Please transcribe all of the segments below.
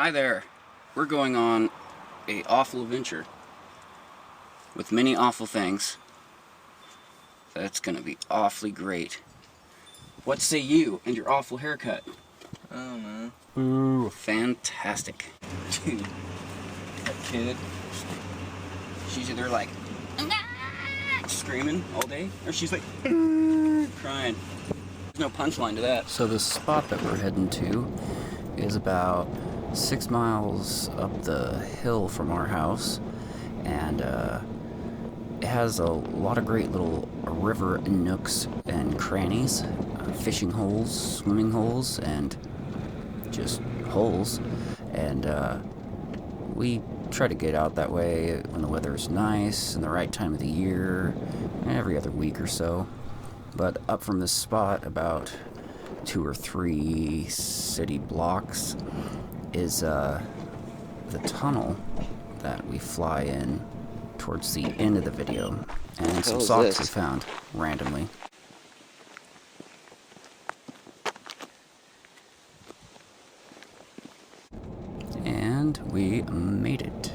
Hi there. We're going on a awful adventure with many awful things. That's gonna be awfully great. What say you and your awful haircut? I don't know. Ooh, fantastic. Dude, that kid, she's either like screaming all day, or she's like crying. There's no punchline to that. So the spot that we're heading to is about 6 miles up the hill from our house, and it has a lot of great little river nooks and crannies, fishing holes, swimming holes, and just holes. And we try to get out that way when the weather's nice and the right time of the year, every other week or so. But up from this spot, about 2 or 3 city blocks, is the tunnel that we fly in towards the end of the video, and some socks we found randomly. And we made it.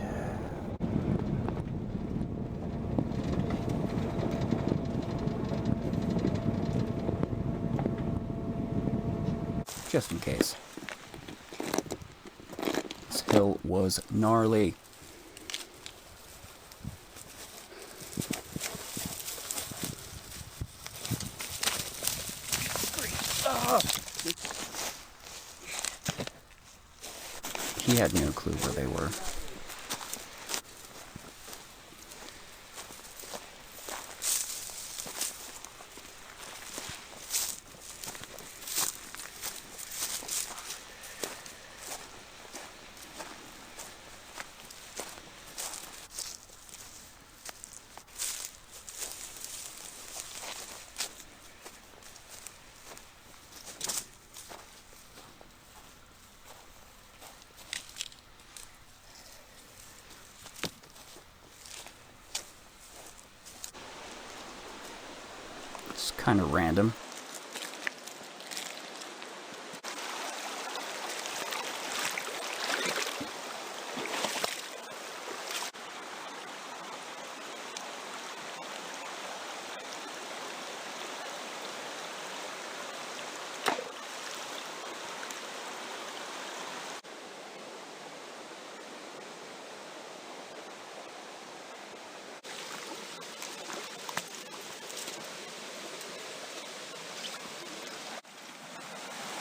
Just in case. This hill was gnarly. He had no clue where they were. It's kind of random.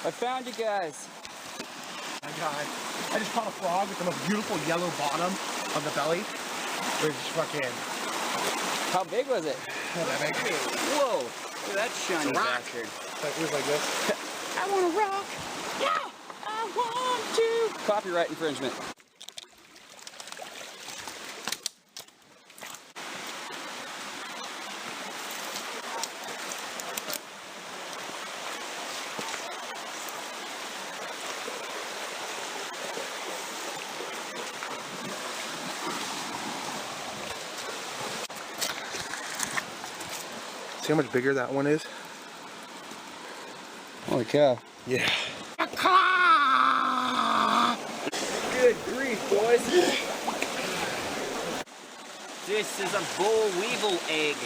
I found you guys. My God. I just caught a frog with the most beautiful yellow bottom on the belly. We're just fucking... How big was it? Not that big. Whoa! Look at that shiny bastard. It was like this. I want to rock! Yeah! I want to! Copyright infringement. See how much bigger that one is? Holy cow. Yeah. Good grief, boys. This is a boll weevil egg.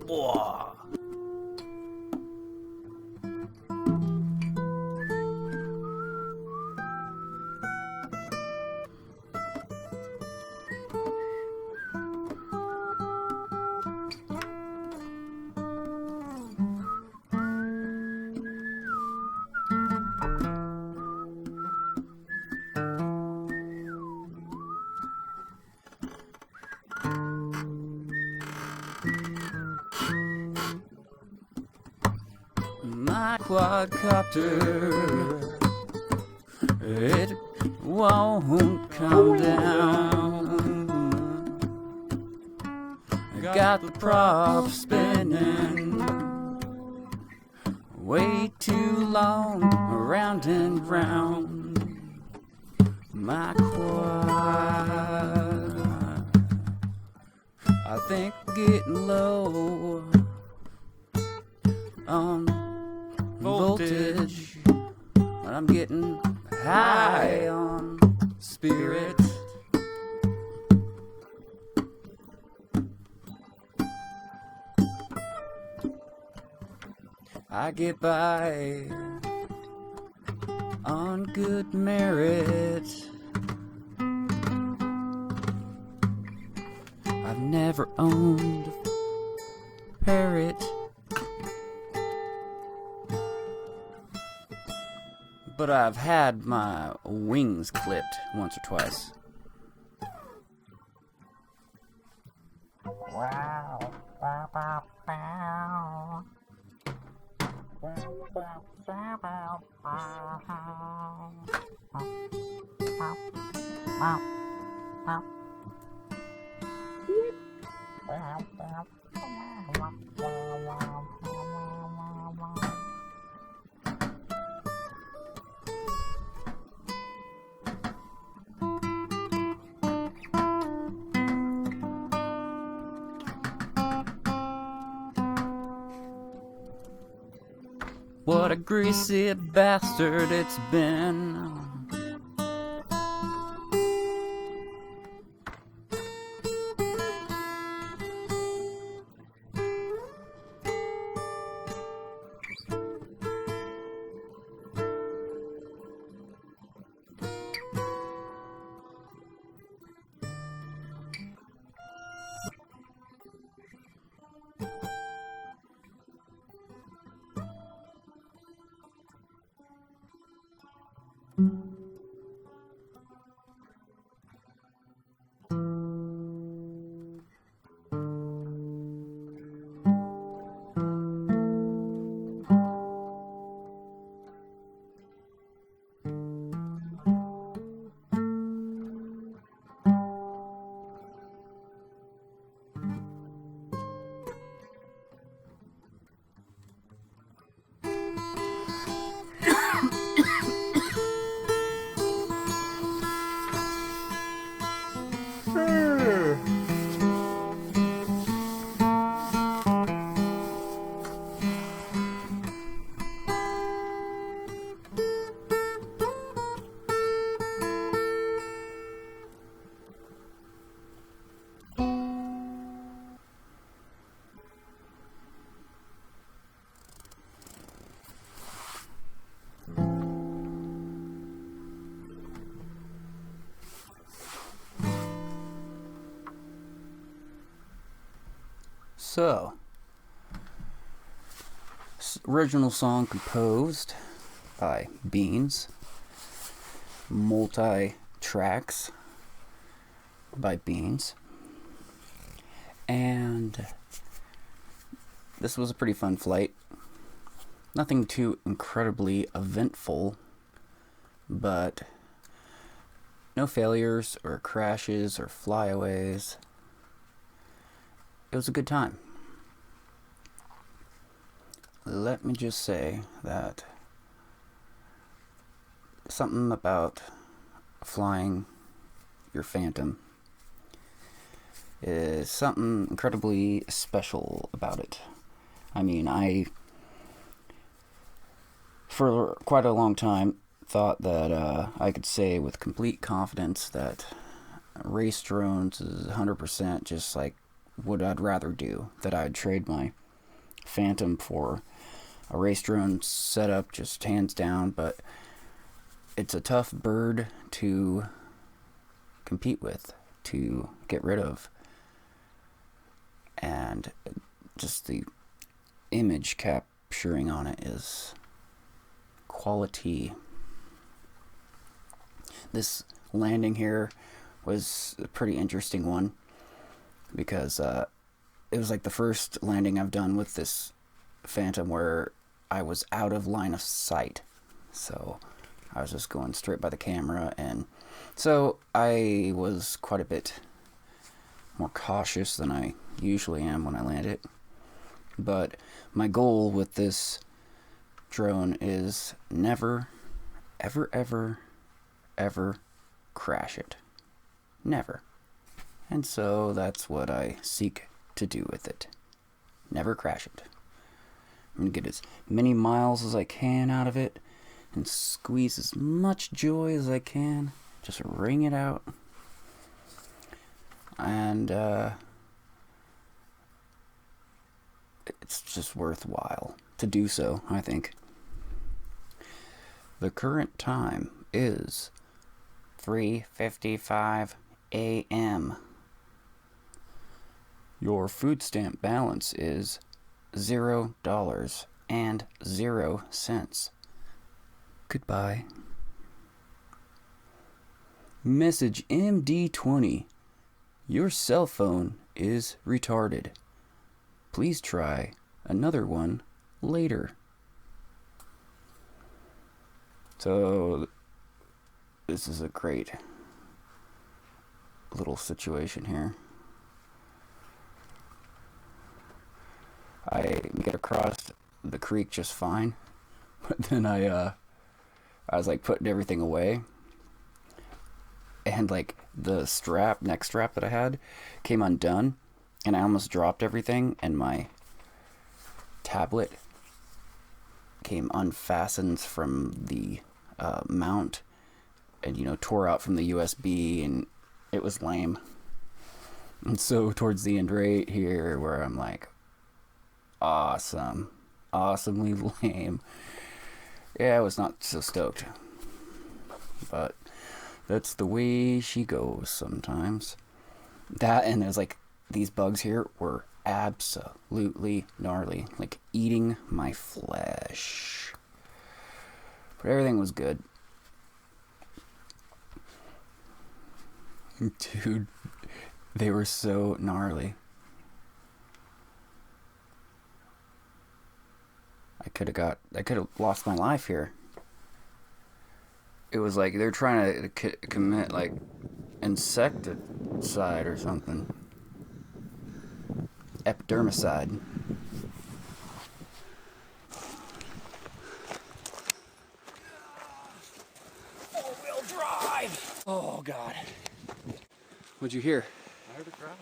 Whoa. My quadcopter, it won't come down. Got the prop spinning way too long, round and round. My quad, I think getting low on voltage, but I'm getting high on spirit. I get by on good merit. I've never owned a parrot, but I've had my wings clipped once or twice. Wow. Wow. What a greasy bastard it's been. So, original song composed by Beans, multi-tracks by Beans, and this was a pretty fun flight. Nothing too incredibly eventful, but no failures or crashes or flyaways. It was a good time. Let me just say that something about flying your Phantom is something incredibly special about it. I mean, I, for quite a long time, thought that I could say with complete confidence that race drones is 100% just like what I'd rather do. That I'd trade my Phantom for a race drone setup, just hands down. But it's a tough bird to compete with, to get rid of. And just the image capturing on it is quality. This landing here was a pretty interesting one because it was like the first landing I've done with this Phantom where I was out of line of sight. So I was just going straight by the camera, and so I was quite a bit more cautious than I usually am when I land it. But my goal with this drone is never, ever, ever, ever crash it. Never. And so that's what I seek to do with it. Never crash it. I'm going to get as many miles as I can out of it and squeeze as much joy as I can. Just wring it out. And it's just worthwhile to do so, I think. The current time is 3:55 a.m. Your food stamp balance is $0.00. Goodbye. Message MD20. Your cell phone is retarded. Please try another one later. So, this is a great little situation here. I get across the creek just fine, but then I was like putting everything away, and like the neck strap that I had came undone, and I almost dropped everything, and my tablet came unfastened from the mount, and tore out from the USB, and it was lame. And so towards the end right here where I'm like, awesomely lame. Yeah, I was not so stoked, but that's the way she goes sometimes. That, and there's like these bugs here were absolutely gnarly, like eating my flesh, but everything was good. Dude, they were so gnarly. I could have lost my life here. It was like they're trying to commit like insecticide or something. Epidermicide. Four-wheel drive! Oh, God. What'd you hear? I heard a crowd.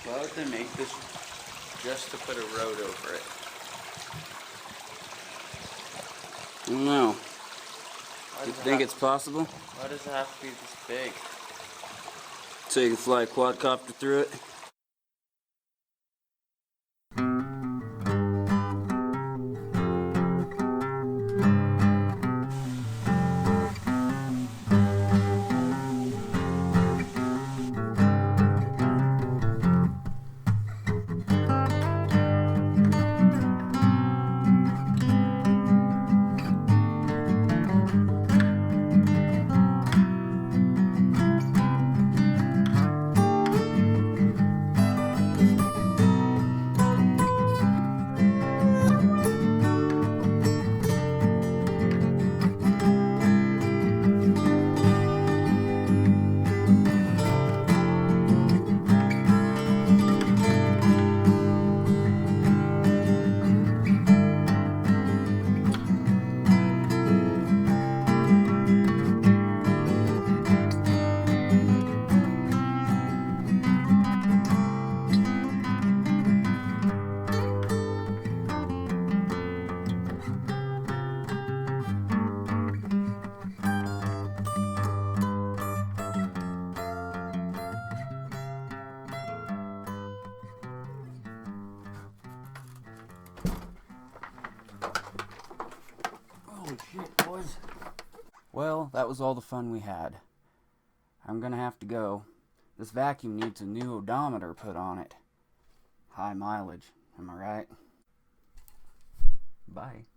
Why would they make this just to put a road over it? I don't know. You think it's possible? Why does it have to be this big? So you can fly a quadcopter through it? shit, boys. Well, that was all the fun we had. I'm gonna have to go. This vacuum needs a new odometer put on it. High mileage, am I right? Bye.